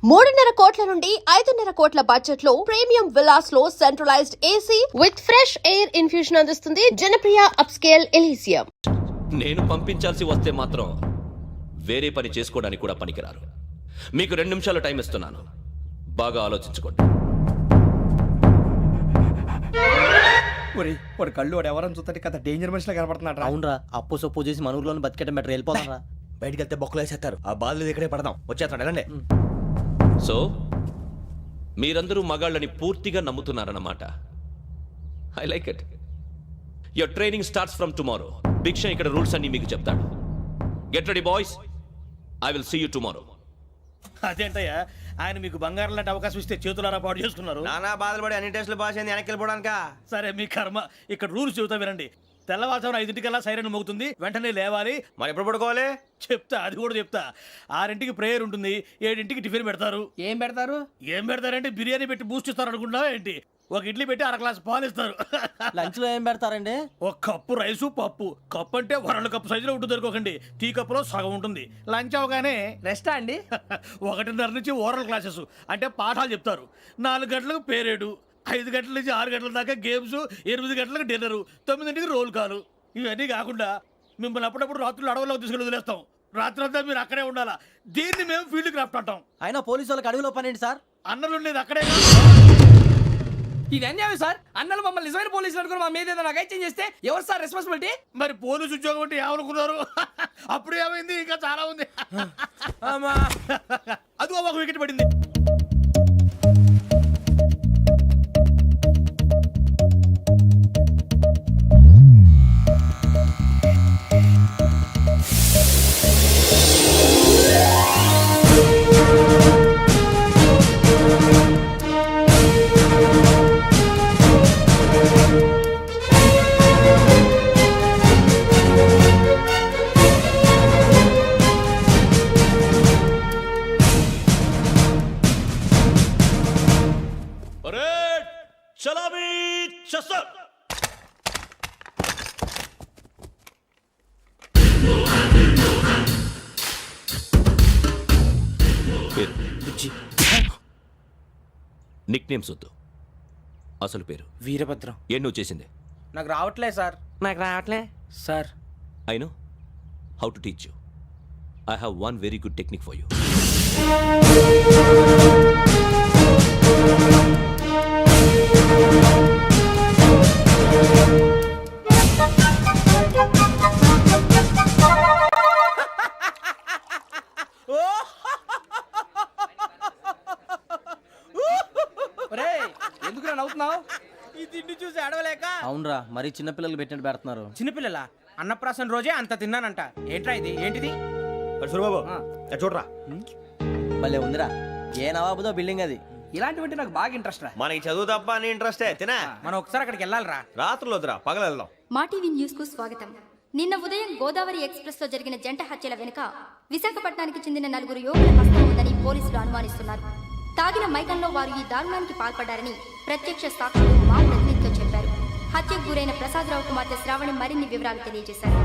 3.5 కోట్ల నుండి 5.5 కోట్ల బడ్జెట్ లో ప్రీమియం విల్లాస్ లో centralised AC with fresh air infusion అందిస్తుంది జనప్రియ అప్స్కేల్ ఎలీసియం. నేను పంపించాల్సి వస్తే మాత్రం వేరే పని చేసుకోవడానికి కూడా పనికిరారు. మీకు 2 నిమిషాలు టైం ఇస్తున్నాను, బాగా ఆలోచించుకోండి. వాడు కళ్ళు వాడు ఎవరైనా చూస్తే కదా డేంజర్ మనిషిలో కనపడుతున్నాడు. అవునరా, అప్పు సొప్పు చేసి మన ఊర్లో బతికేట బెటర్ వెళ్ళిపోతారా. బయటికి వెళ్తే బొక్కలు వేసేస్తారు. ఆ బాధలు ఇక్కడే పడదాం. వచ్చేస్తాడు వెళ్ళండి. సో మీరందరూ మగాళ్ళని పూర్తిగా నమ్ముతున్నారన్నమాట. I like it. Your training starts from tomorrow. Bhiksha ఇక్కడ రూల్స్ అన్ని మీకు చెప్తాడు. Get ready boys, I will see you tomorrow. అదేంటయ్యా, ఆయన మీకు బంగారం లాంటి అవకాశం ఇస్తే చేతులారా పాటు చేసుకున్నారు. నానా బాధలు పడి అన్ని టెస్టులు పాస్ అయింది, వెనక్కి వెళ్ళిపోవడానికా? సరే మీ కర్మ. ఇక్కడ రూల్స్ చెబుతా వినండి. తెల్లవారుజామున 5:00కల్లా సైరన్ మోగుతుంది, వెంటనే లేవాలి. మరి ఎప్పుడు పడుకోవాలి? చెప్తా, అది కూడా చెప్తా. 6ంటికి ప్రేయర్ ఉంటుంది, 7ంటికి టిఫిన్ పెడతారు. ఏం పెడతారు? ఏం పెడతారంటే బిర్యానీ పెట్టి బూస్ట్ ఇస్తారు అనుకుంటున్నావా ఏంటి? ఒక ఇడ్లీ పెట్టి 1/2 గ్లాస్ పాలు ఇస్తారు. లంచ్ లో ఏం పెడతారండి? ఒక కప్పు రైసు పప్పు. కప్పు అంటే 1/2 కప్పు సైజులో ఉంటుంది అనుకోకండి. టీ కప్పులో సగం ఉంటుంది. లంచ్ అవగానే రెస్టా అండి? 1:30 నుంచి ఓరల్ క్లాసెస్ అంటే పాఠాలు చెప్తారు. 4 గంటలకు పేరేడు, 5 గంటల నుంచి 6 గంటల దాకా గేమ్స్, 8 గంటలకు డిన్నరు, 9ంటికి రోల్ కాలు. ఇవన్నీ కాకుండా మిమ్మల్ని అప్పుడప్పుడు రాత్రులు అడవుల్లో తీసుకెళ్ళి వదిలేస్తాం. రాత్రి అంతా మీరు అక్కడే ఉండాలా. దీన్ని మేము ఫీల్డ్ క్రాఫ్ట్ అంటాం. అయినా పోలీసు వాళ్ళకి అడవిలో పని ఏంటి సార్? అన్నలు ఉండేది అక్కడే. ఇది అన్యాయం సార్. అన్నలు మమ్మల్ని నిజమైన పోలీసులు అనుకుని మా మీద ఏదైనా అగైత్యం చేస్తే ఎవరు సార్ రెస్పాన్సిబిలిటీ? మరి పోలీసు ఉద్యోగం అంటే ఏమనుకున్నారు? అప్పుడు ఏమైంది, ఇంకా చాలా ఉంది. అది ఒక వికెట్ పడింది. చలామీ చస్టర్. నిక్ నేమ్స్ వద్దు, అసలు పేరు. వీరభద్రం. ఏం నువ్వు చేసింది? నాకు రావట్లే సార్. నాకు రావట్లే sir. I know how to teach you. I have one very good technique for you. ఎందుకు నవ్వుతున్నావు? ఈ తిండి చూసి అడవలేక. అవునరా, మరీ చిన్నపిల్లలు పెట్టినట్టు పెడుతున్నారు. చిన్నపిల్లల అన్నప్రాసన రోజే అంత తిన్నానంట. ఏంట్రా ఇది? ఏంటిది? సూరిబాబు చూడరా, భలే ఉందిరా. ఏ నవాబుదో బిల్డింగ్ అది. ఇలాంటివంటే నాకు బాగా ఇంట్రెస్ట్ రా. మనకి చదువు తప్ప అని ఇంట్రెస్టే. తినా మనం ఒకసారి అక్కడికి వెళ్ళాలిరా. రాత్రులు వద్దురా, పగలు వెళ్దాం. మా టీవీ న్యూస్ కు స్వాగతం. నిన్న ఉదయం గోదావరి ఎక్స్ప్రెస్ లో జరిగిన జంట హత్యల వెనుక విశాఖపట్నానికి చెందిన 4 యువకుల హస్తం ఉందని పోలీసులు అనుమానిస్తున్నారు. తాగిన మైకంలో వారు ఈ దారుణానికి పాల్పడ్డారని ప్రత్యక్ష సాక్షులు మా ప్రతినిధితో చెప్పారు. హత్యకు గురైన ప్రసాదరావు కుమార్తె శ్రావణి మరిన్ని వివరాలు తెలియజేశారు.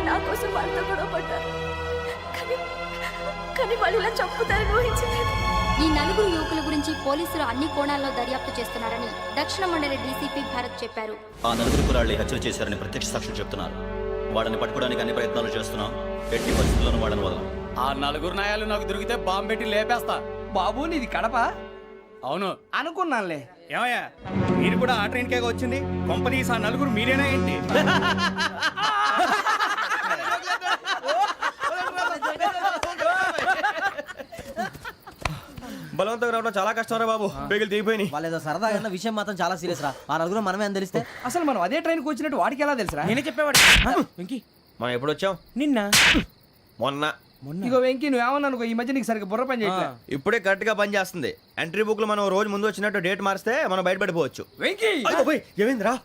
నా కోసం వాళ్ళతో గొడవ పడ్డారు, కానీ వాళ్ళు ఇలా చంపుతారని ఊహించలేదు. ఈ 4 యువకుల గురించి పోలీసులు అన్ని కోణాల్లో దర్యాప్తు చేస్తున్నారని దక్షిణ మండలి డీసీపీ భరత్ చెప్పారు. ఆ 4 కుర్రాళ్లు హత్యలు చేశారని ప్రత్యక్ష సాక్షులు చెప్తున్నారు. వాళ్ళని పట్టుకోవడానికి అన్ని ప్రయత్నాలు చేస్తున్నాం. ఎట్టి పరిస్థితుల్లోనూ వాళ్ళని వదలం. ఆ 4 నాయాలు నాకు దొరికితే బాంబు పెట్టి లేపేస్తా. బాబు నీది కడప? అవును అనుకున్నానులే. ఏమయ్యా, మీరు కూడా ఆ ట్రైన్ కేగా వచ్చింది? కంపెనీస్ ఆ 4 మీరేనా ఏంటి? బలవంతంగా రావడం చాలా కష్టం రా బాబు. పేగులు తీగిపోయినాయి. వాళ్ళేదో సరదాగా విషయం మాత్రం చాలా సీరియస్ రా. ఆ నలుగురు మనమే అని తెలిస్తే అసలు మనం అదే ట్రైన్కి వచ్చినట్టు వాడికి ఎలా తెలుసురా? నేనే చెప్పేవాడు. వెంకీ, మనం ఎప్పుడు వచ్చాం? నిన్న మొన్న. ఇగో వెంకీ, నువ్వేమన్నా అనుకో, ఈ మధ్య నీకు సరిగ్గా బుర్ర పని చేయట్లే. ఇప్పుడే కరెక్ట్ గా పని చేస్తుంది. ఎంట్రీ బుక్ లో మనం రోజు ముందు వచ్చినట్టు డేట్ మారిస్తే మనం బయటపడిపోవచ్చు. వెంకీ, ఏమైందిరా?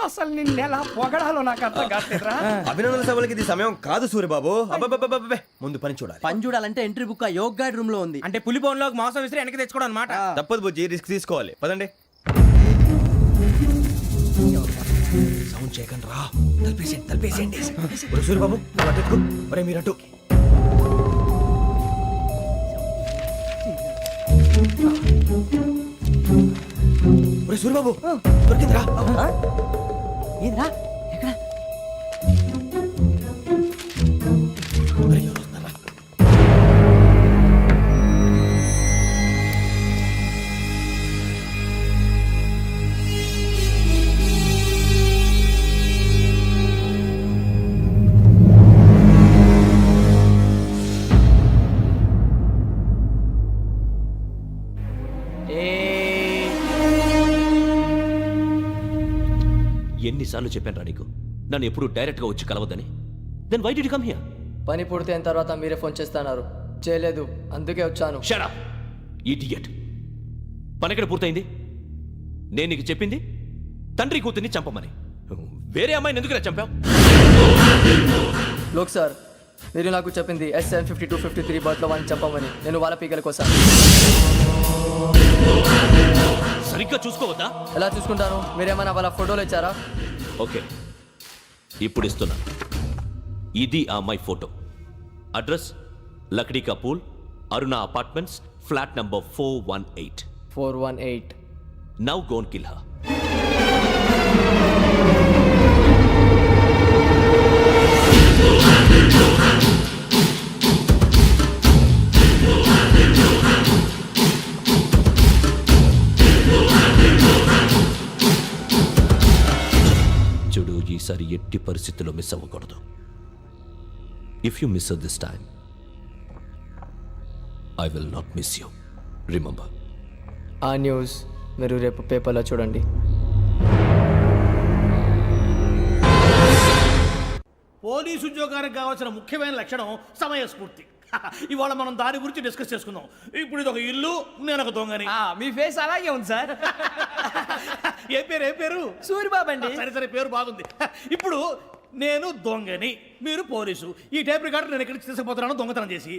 అసలు నిన్న ఎలా పొగడాలో నాకు అర్థం కాట్లేదురా. అభినందన సభలకి ఇది సమయం కాదు సూర్యబాబు. అబ్బబ్బబ్బబ్బబ్బే, ముందు పని చూడాలి. పని చూడాలంటే ఎంట్రీ బుక్ ఆ యోగ్ గైడ్ రూమ్ లో ఉంది. అంటే పులి బోన్లోకి మాంసం విసిరి వెనక్కి తెచ్చుకోవడం అనమాట. తప్పదు బుజ్జి, రిస్క్ తీసుకోవాలి. పదండి. సౌండ్ చేయకండి రా. తలపేసేయండి. సూర్యబాబు, ఒరే మీరు అటు. సూర్యబాబు దొరికిందిరా. ఏంద్రా ఎక్కడ అరే, ఎవరు వస్తున్నారా? ఎన్నిసార్లు చెప్పాను నీకు నన్ను ఎప్పుడు డైరెక్ట్గా వచ్చి కలవద్దని. Then why did come here? పని పూర్తయిన తర్వాత మీరే ఫోన్ చేస్తున్నారు, చేయలేదు, అందుకే వచ్చాను. Shut up idiot. పని ఎక్కడ పూర్తయింది? నేను నీకు చెప్పింది తండ్రి కూతుర్ని చంపమని. వేరే అమ్మాయిని ఎందుకురా చంపావు? లోక్ సార్, మీరు నాకు చెప్పింది S75253 బర్త్లో వాడిని చంపమని. నేను వాళ్ళ పీకల కోసం. సరిగ్గా చూసుకోవద్దా? ఎలా చూసుకుంటాను? మీరేమైనా వాళ్ళ ఫోటోలు ఇచ్చారా? ఓకే, ఇప్పుడు ఇస్తున్నా. ఇది ఆ అమ్మాయి ఫోటో. అడ్రస్ లక్డీ కా pool, Aruna apartments, flat number 418. 418. Now go and kill her. చూడు, ఈసారి ఎట్టి పరిస్థితుల్లో మిస్ అవ్వకూడదు. If you miss this time I will not miss you. Remember. ఆ న్యూస్ మీరు రేపు పేపర్లో చూడండి. పోలీసు ఉద్యోగానికి కావాల్సిన ముఖ్యమైన లక్షణం సమయస్ఫూర్తి. ఇవాళ మనం దాని గురించి డిస్కస్ చేసుకుందాం. ఇప్పుడు ఇది ఒక ఇల్లు, నేను ఒక దొంగని. మీ ఫేస్ అలాగే ఉంది సార్. ఏ పేరు? సూరిబాబు అండి. సరే పేరు బాగుంది. ఇప్పుడు నేను దొంగని, మీరు పోలీసు. ఈ టైప్ రికార్డు నేను ఎక్కడికి తీసుకుపోతున్నాను దొంగతనం చేసి.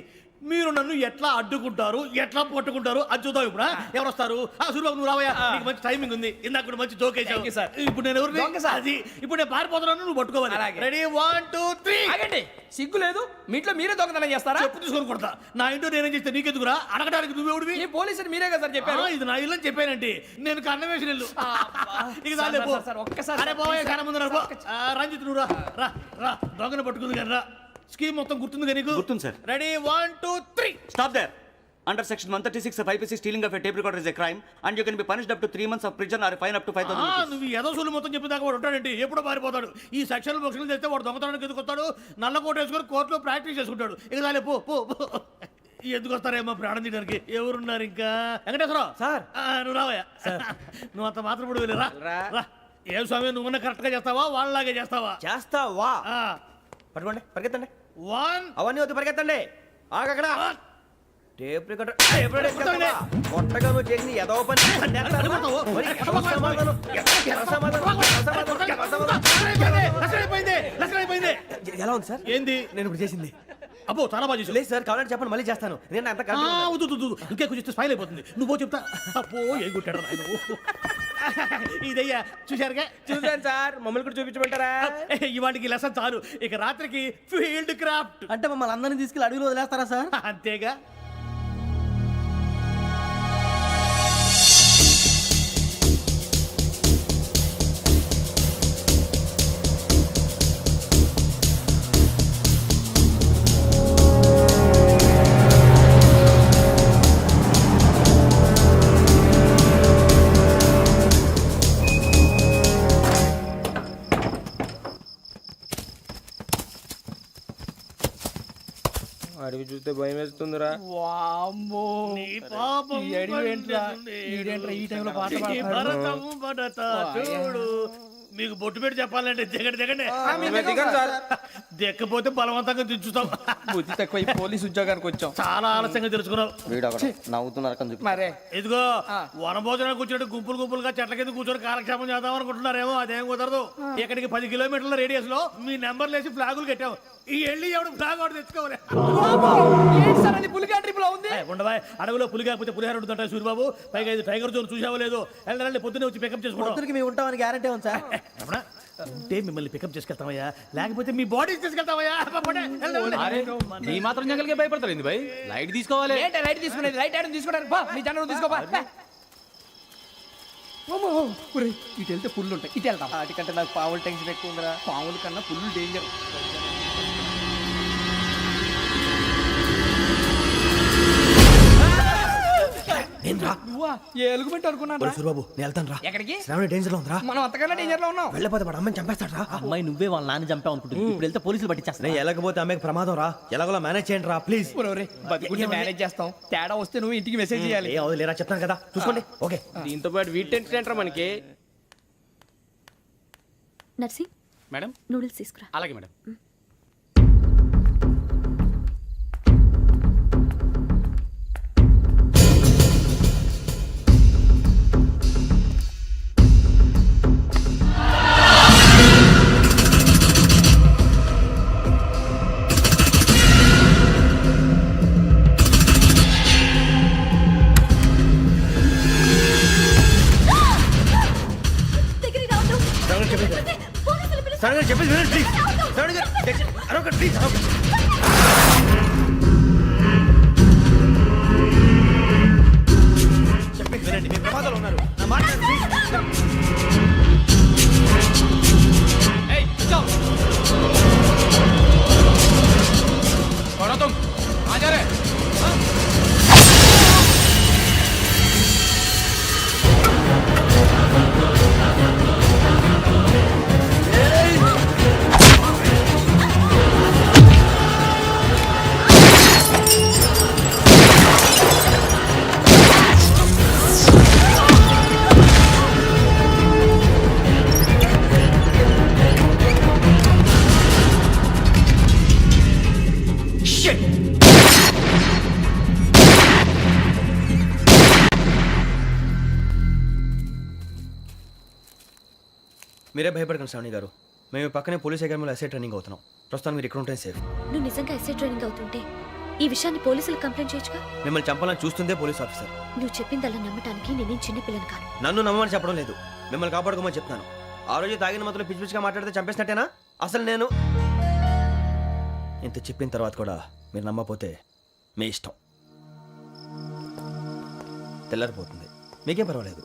మీరు నన్ను ఎట్లా అడ్డుకుంటారు, ఎట్లా పట్టుకుంటారు అది చూద్దాం. ఇప్పుడు ఎవరు వస్తారు? సూరిబాబు నువ్వు రావయ్యా, నీకు మంచి టైమింగ్ ఉంది. ఇందాక కూడా మంచి జోక్ వేసావు సార్. ఇప్పుడు నేను ఎవరు? అది ఇప్పుడు నేను పారిపోతున్నాను, నువ్వు పట్టుకోవాలి. రెడీ 1 2 3. ఆగండి, సిగ్గు లేదు? మీ ఇంట్లో మీరే దొంగతనం చేస్తారా? చెప్పు తీసుకొని కొడతా. నా ఇంట్లో నేనేం చేస్తే నీకెందుకురా? అడగడానికి నువ్వెవడివి? ఈ పోలీసులు మీరే కదా సార్ చెప్పారు. ఇది నా ఇల్లు అని చెప్పానండి. నేను కన్నం వేసిన ఇల్లు. ఇక చాలే పో. అరే పోయే కన్నం ముందు రంజిత్ నువ్వు రా దొంగను పట్టుకుంది కానీ రా. స్కీమ్ మొత్తం గుర్తుంది కానీ నీకు? గుర్తుంది sir. Ready 1 2 3. Stop there. Under section 136 of IPC, stealing of a tape recorder is a crime and you can be punished up to 3 months of prison or a fine up to 5,000 rupees. నువ్వు ఎదసూలు మొత్తం చెప్పేదాకా వాడు ఉంటాడండి. ఎప్పుడో పారిపోతాడు. ఈ section బొక్షన్లు చేస్తే వాడు దొంగతనానికి ఎందుకు వస్తాడు? నల్ల కోట వేసుకొని కోర్టులో ప్రాక్టీస్ చేసుకుంటాడు. ఇక చాలే పో పో పో. ఎందుకు వస్తారేమో ప్రాణం తీయడానికి. ఎవరున్నారు ఇంకా? వెంకటేశ్వరరావు సార్, నువ్వు రావయ్యా. నువ్వు అంత మాత్రం ఇప్పుడు వెళ్ళి రా. ఏం స్వామి, నువ్వు కరెక్ట్ గా చేస్తావా వాళ్ళలాగే చేస్తావా? చేస్తావా? పట్టుకోండి, పరిగెత్తండి. 1 అవన్నీ వద్దు, పరిగెత్తండి. ఆగక్కడ టేప్ రికార్డర్ కొట్టగా నువ్వు చేసింది ఏదో పని. ఎలా ఉంది సార్? ఏంది నేను ఇప్పుడు చేసింది? అబ్బో చాలా బాగా చేసావు. లేదు సార్, కావాలంటే చెప్పండి, మళ్ళీ చేస్తాను. నేను అంత ఇంకే కొంచెం స్మైల్ అయిపోతుంది. నువ్వు చెప్తా. అబ్బో ఏ గుట్టాడు ఆయన. ఇదయ్యా చూశారుగా? చూసాను సార్, మమ్మల్ని కూడా చూపించమంటారా? ఇవాటికి లెసన్ చాలు. ఇక రాత్రికి ఫీల్డ్ క్రాఫ్ట్. అంటే మమ్మల్ని అందరినీ తీసుకెళ్ళి అడుగులో వదిలేస్తారా సార్? అంతేగా. అడిగి చూస్తే భయం వేస్తుందిరా. నీ పాపం ఈ టైంలో పాట ఈ భరతం భరత చూడు. మీకు బొట్టు పెట్టి చెప్పాలంటే దిగండి. దిక్కపోతే బలవంతంగా దించుతాం. బుద్ధి తక్కువ, ఈ పోలీస్ ఉద్యోగానికి వచ్చాం. చాలా ఆలస్యంగా తెలుసుకున్నావు. నవ్వుతున్నారు. మరే ఇదిగో వనభోజనానికి కూర్చోటి గుంపులుగా చెట్ల కింద కూర్చొని కాలక్షేపం చేద్దాం అనుకుంటున్నారేమో. అదేం కుదరదు. ఇక్కడికి 10 కిలోమీటర్ల రేడియస్ లో మీ నెంబర్లు వేసి ఫ్లాగులు కట్టాము. ఈ వెళ్ళి ఎవడు ఫ్లాగ్ ఆర్డర్ తెచ్చుకోవాలి. పులిగా ట్రిప్ లో ఉంది. ఉండవా, అడవిలో పులి కాకపోతే పులిహార ఉంటుంటా సూరిబాబు. పైగా ఇది టైగర్ జోన్ చూసావో లేదో. వెళ్ళండి, పొద్దున్నే వచ్చి పికప్ చేసుకుంటాం. మేము ఉంటామని గ్యారంటీ ఉంది సార్. ఉంటే మిమ్మల్ని పికప్ చేసుకెళ్తామయ్యా, లేకపోతే మీ బాడీ తీసుకెళ్తామయ్యా. ఈ మాత్రం జంగల్కే భయపడతారు ఏంది భయ్? లైట్ తీసుకోవాలి. లైట్ తీసుకునేది? లైట్ తీసుకోవడానికి మీ జనం తీసుకోవా. ఇటు వెళ్తే పుల్లు ఉంటాయి, ఇటు వెళ్తాం. వాటికంటే నాకు పావులు టెన్షన్ ఎక్కువ ఉందిరా. పాముల కన్నా పుల్లు డేంజర్. నువ్వా? ఏ ఎలుగుబెట్టి అనుకున్నాను రా. సూరిబాబు నేను వెళ్తాను రా. ఎక్కడికి? శ్రావణి డేంజర్ లో ఉందిరా. మనం అంతకన్నా డేంజర్ లో ఉన్నాం. వెళ్ళపోతే వాడు అమ్మని చంపేస్తాడు రా. అమ్మాయి నువ్వే వాళ్ళ నాన్న చంపావు అనుకుంటుంది. ఇప్పుడు వెళ్తే పోలీసులు పట్టించేస్తా. నేను వెళ్ళకపోతే అమ్మకి ప్రమాదం రా. ఎలాగోలా మేనేజ్ చేయండి రా ప్లీజ్. బతుకుంటే మేనేజ్ చేస్తాం. తేడా వస్తే నువ్వు ఇంటికి మెసేజ్ చేయాలి. ఏ అవదు లేరా చెప్తాను కదా చూసుకోండి. ఓకే దీంతో పాటు వీటి టెన్షన్ ఏంట్రా మనకి. నర్సి మేడం నూడిల్స్ తీసుకురా. అలాగే మేడం. శ్రావణి గారు చెప్పేది వినండి ప్లీజ్. శ్రావణి గారు అరొకటి ప్లీజ్ అరొకటి. చెప్పేది వినండి. మీరు ప్రమాదాలు ఉన్నారు. నా మాట ప్లీజ్. మీరే భయపడకండి శ్రావణి గారు. మేము పక్కనే పోలీస్ అకాడమీలో ఎస్ఐ ట్రైనింగ్ అవుతున్నాం. ప్రస్తుతం మీరు ఇక్కడ ఉంటే సేఫ్. నువ్వు నిజంగా ఎస్ఐ ట్రైనింగ్ అవుతుంటే ఈ విషయాన్ని పోలీసులకు కంప్లైంట్ చేయొచ్చుగా. మిమ్మల్ని చంపాలని చూస్తుందే పోలీస్ ఆఫీసర్. నువ్వు చెప్పిందల్లా నమ్మటానికి నేనేం చిన్నపిల్లని కాను. నన్ను నమ్మమని చెప్పడం లేదు, మిమ్మల్ని కాపాడుకోమని చెప్తున్నాను. ఆ రోజు తాగిన మొదలు పిచ్చి పిచ్చిగా మాట్లాడితే చంపేసినట్టేనా? అసలు నేను ఇంత చెప్పిన తర్వాత కూడా మీరు నమ్మపోతే మీ ఇష్టం. తెల్లారిపోతుంది, మీకేం పర్వాలేదు.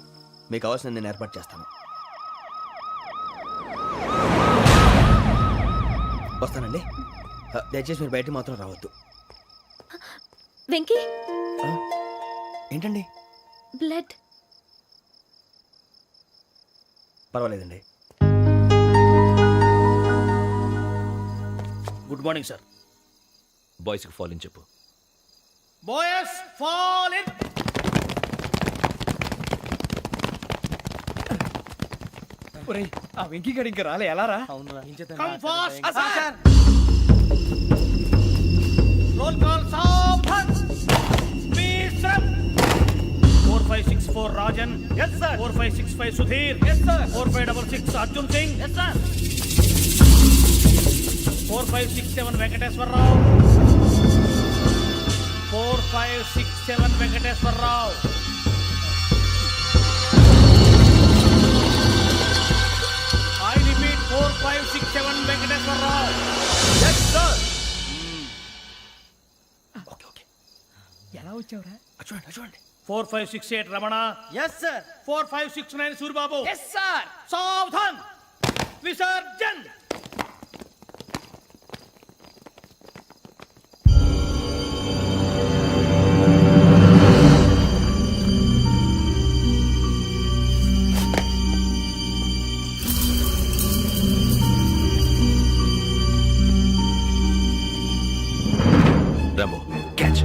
మీకు కావాల్సిన నేను ఏర్పాటు చేస్తాను. వస్తానండి. దయచేసి మీరు బయటికి మాత్రం రావద్దు. వెంకీ ఏంటండి? బ్లడ్. పర్వాలేదండి. Good morning sir. బాయ్స్కి ఫాల్ ఇన్ చెప్పు. Boys fall in. ఒరేయ్ ఆ వెంకీ గడి ఇంకా రాలే. ఎలా రా? Come fast sir. Roll call సావధాన్. Speed up. 4564 Rajan. yes sir. 4565 Sudheer. yes sir. 4566 Arjun Singh. yes sir. 4567 Venkateswararao. 4567 Venkateswararao. I repeat 4567 Venkateswararao. yes sir. Okay okay. ఎలా వచ్చావురా? చూడండి చూడండి. 4568 Ramana. Yes sir. 4569 Suribabu. yes sir. సావధాన్. విసర్జన్. Rambo, catch.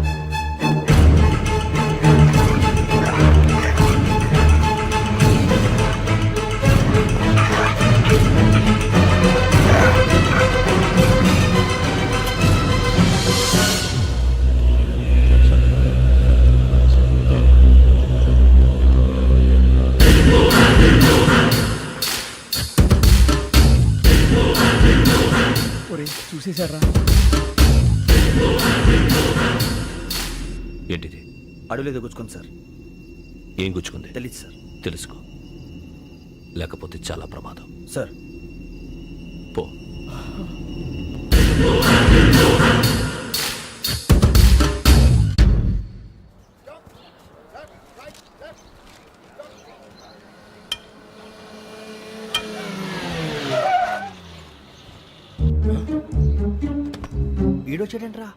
ఒరేయ్ చూసేశారా? ఏంటిది? అడవిలో గుచ్చుకుంది సార్. ఏం గుచ్చుకుంది? తెలీదు సార్. తెలుసుకో, లేకపోతే చాలా ప్రమాదం. సార్ పో. ఈడొచ్చాడంట్రా.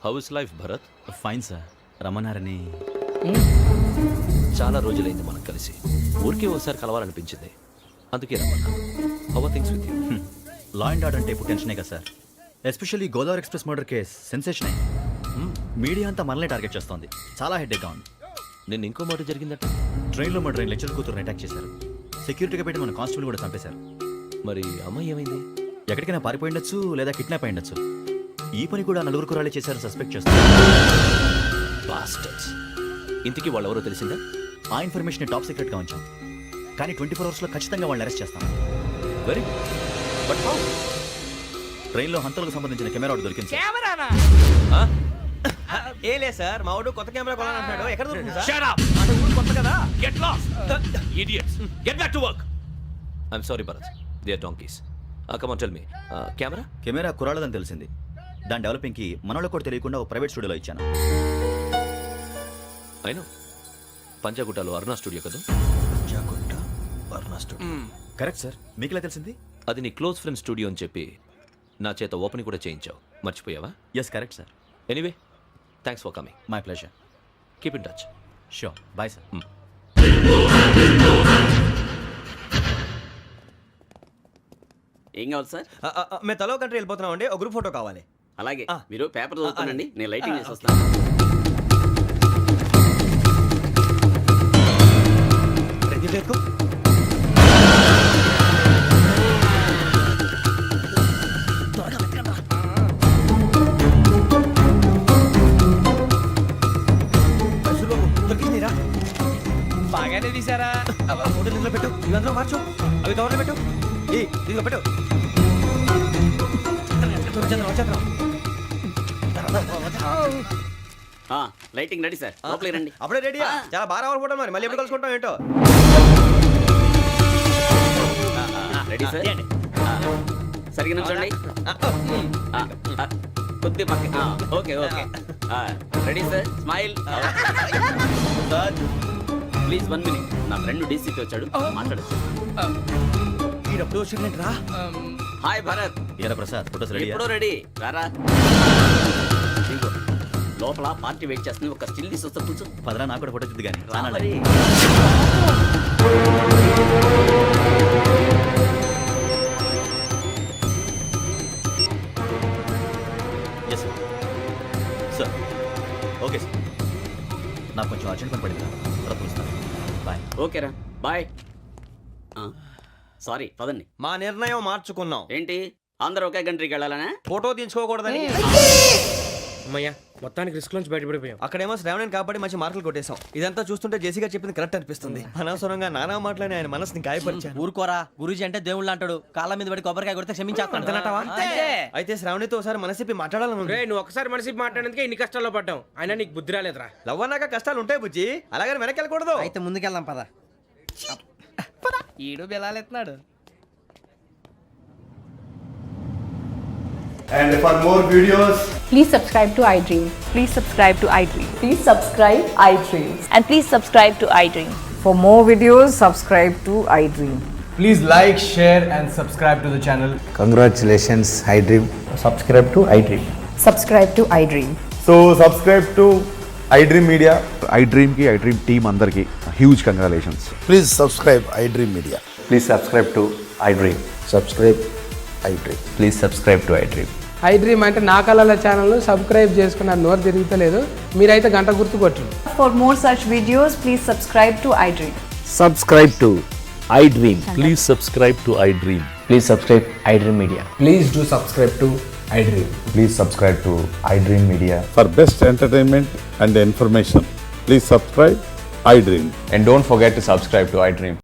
How is life Bharat? Fine sir, రమ్మన్నారని. చాలా రోజులైంది మనం కలిసి. ఊరికే ఒకసారి కలవాలనిపించింది, అందుకే రమ్మన్నా. How are things with you? Law and order అంటే ఇప్పుడు టెన్షనే కదా సార్. Especially Godavari express murder case sensation అయింది. మీడియా అంతా మనల్ని టార్గెట్ చేస్తోంది. చాలా హెడ్ఏక్గా ఉంది. నిన్న ఇంకో మాట జరిగిందట. ట్రైన్లో మర్డర్ అయిన లెక్చర్ కూతురుని అటాక్ చేశారు. సెక్యూరిటీగా పెట్టి మన కానిస్టేబుల్ కూడా చంపేశారు. మరి అమ్మాయి ఏమైంది? ఎక్కడికైనా పారిపోయి ఉండొచ్చు, లేదా కిడ్నాప్ అయి ఉండొచ్చు. ఈ పని కూడా నలుగురు కురాలే చేశారు సస్పెక్ట్ చేస్తారు. బాస్టర్స్. ఇంతకీ వాళ్ళెవరో తెలిసిందా? ఆ ఇన్ఫర్మేషన్ టాప్ సీక్రెట్గా ఉంచాం, కానీ 24 అవర్స్లో ఖచ్చితంగా వాళ్ళని అరెస్ట్ చేస్తాం. Very but how? ట్రైన్లో హంతలకు సంబంధించిన కెమెరా ఒకటి దొరికింది సార్. కెమెరానా? ఏ లే సార్, మా వాడు కొత్త కెమెరా కొనాలంటున్నాడు. ఎక్కడ దొరుకుతుంది సార్? Shut up! అంటే ఊరు కొత్త కదా. Get lost! Idiots! Get back to work! I'm sorry, Bharat. They are donkeys. Come on, tell me. Camera? Camera కురాలదని తెలిసింది. దాని డెవలపింగ్కి మనలో కూడా తెలియకుండా ఒక ప్రైవేట్ స్టూడియోలో ఇచ్చాను. I know. పంజాగుట్టలో అరుణా స్టూడియో కదా? పంజాగుట్ట వర్ణ స్టూడియో. Correct sir. మీకు ఎలా తెలిసింది? అది నీ క్లోజ్ ఫ్రెండ్ స్టూడియో అని చెప్పి నా చేత ఓపెన్ కూడా చేయించావు. మర్చిపోయావా? Yes correct sir. Anyway, thanks for coming. My pleasure. Keep in touch. Sure. Bye sir. ఏం కావాలి సార్? మేము తలో కంట్రీ వెళ్ళిపోతున్నాం అండి. ఒక గ్రూప్ ఫోటో కావాలి. అలాగే, మీరు పేపర్ చదువుతానండి, నేను లైటింగ్ చేసి వస్తాను. బాగానే తీసారా? ఫోటో ఇందులో పెట్టు, ఇవంతా మార్చు, అవి కవర్లో పెట్టు. దీంట్లో పెట్టు. లైటింగ్ రెడీ సార్, లోపలికి రండి. అప్పుడే రెడీ? చాలా బాగా రావాలి ఫోటో. మరి మళ్ళీ ఎప్పుడు కలుసుకుంటాం ఏంటో. Ready sir. సరిగ్గా నుంచోండి. కొద్ది పక్క. Okay okay. Ready sir. Smile. Please 1 minute. నా ఫ్రెండ్ డీసీపీ వచ్చాడు, మాట్లాడచ్చు. ఈడప్పుడు వచ్చిందంటరా. హాయ్ భరత్. ఏరా ప్రసాద్, ఫోటోస్ రెడీ? ఎప్పుడో రెడీ. రారా. ఇదిగో, లోపల పార్టీ వెయిట్ చేస్తుంది. ఒక స్టిల్ తీసి వస్తా, కూర్చో. పదరా, నాకు కూడా ఫోటో చూద్దు కానీ. రా మరి. Yes sir. Sir okay sir. నాకు కొంచెం అర్జెంట్ పని పడింది, తర్వాత పిలుస్తాను. బాయ్. ఓకేరా, బాయ్. సారీ, పదండి. మా నిర్ణయం మార్చుకున్నాం. ఏంటి, అందరూ ఒకే కంట్రీకి వెళ్ళాలనే? ఫోటో తీసుకోకూడదని. అమ్మయ్యా, మొత్తానికి రిస్క్ నుంచి బయటపడిపోయాం. అక్కడేమో శ్రావణిని కాబట్టి మంచి మార్కులు కొట్టేశాం. ఇదంతా చూస్తుంటే జేసీగా చెప్పింది కరెక్ట్ అనిపిస్తుంది. అనవసరంగా నానా మాటలని ఆయన మనసుని గాయపరిచాను. ఊరుకోరా, గురూజీ అంటే దేవుళ్ళు అంటాడు. కాళ్ళ మీద పడి కొబ్బరికాయ కొడితే క్షమించేస్తానంటావా? అయితే శ్రావణితో ఒకసారి మనసిప్పి మాట్లాడాలను. నువ్వు ఒకసారి మనసి మాట్లాడేందుకే ఇన్ని కష్టాల్లో పడ్డాం. అయినా నీకు బుద్ధి రాలేదురా. లవ్ అన్నాక కష్టాలు ఉంటాయి బుజ్జి, అలాగని వెనక్కి వెళ్ళకూడదు. అయితే ముందుకెళ్దాం పద. ఈడు బెలాలెత్తున్నాడు. And for more videos, Please subscribe to iDream. Please subscribe to iDream. Please subscribe iDream. And please subscribe to iDream. For more videos, subscribe to iDream. please like, share and subscribe to the channel. Congratulations, iDream. Subscribe to iDream. Subscribe to iDream. So subscribe to iDream Media. iDream ki iDream team andarki huge congratulations. Please subscribe iDream Media. Please subscribe to iDream. Subscribe iDream. Please subscribe to iDream. iDream అంటే నా కళల channel subscribe చేసుకున్న నోరు తిరుగుతలేదు. మీరైతే గంట గుర్తు కొట్టండి. For more such videos, please subscribe to iDream. Subscribe to iDream. Please subscribe to iDream. Please subscribe iDream Media. Please do subscribe to iDream. Please subscribe to iDream Media. For best entertainment and information, please subscribe iDream. And don't forget to subscribe to iDream.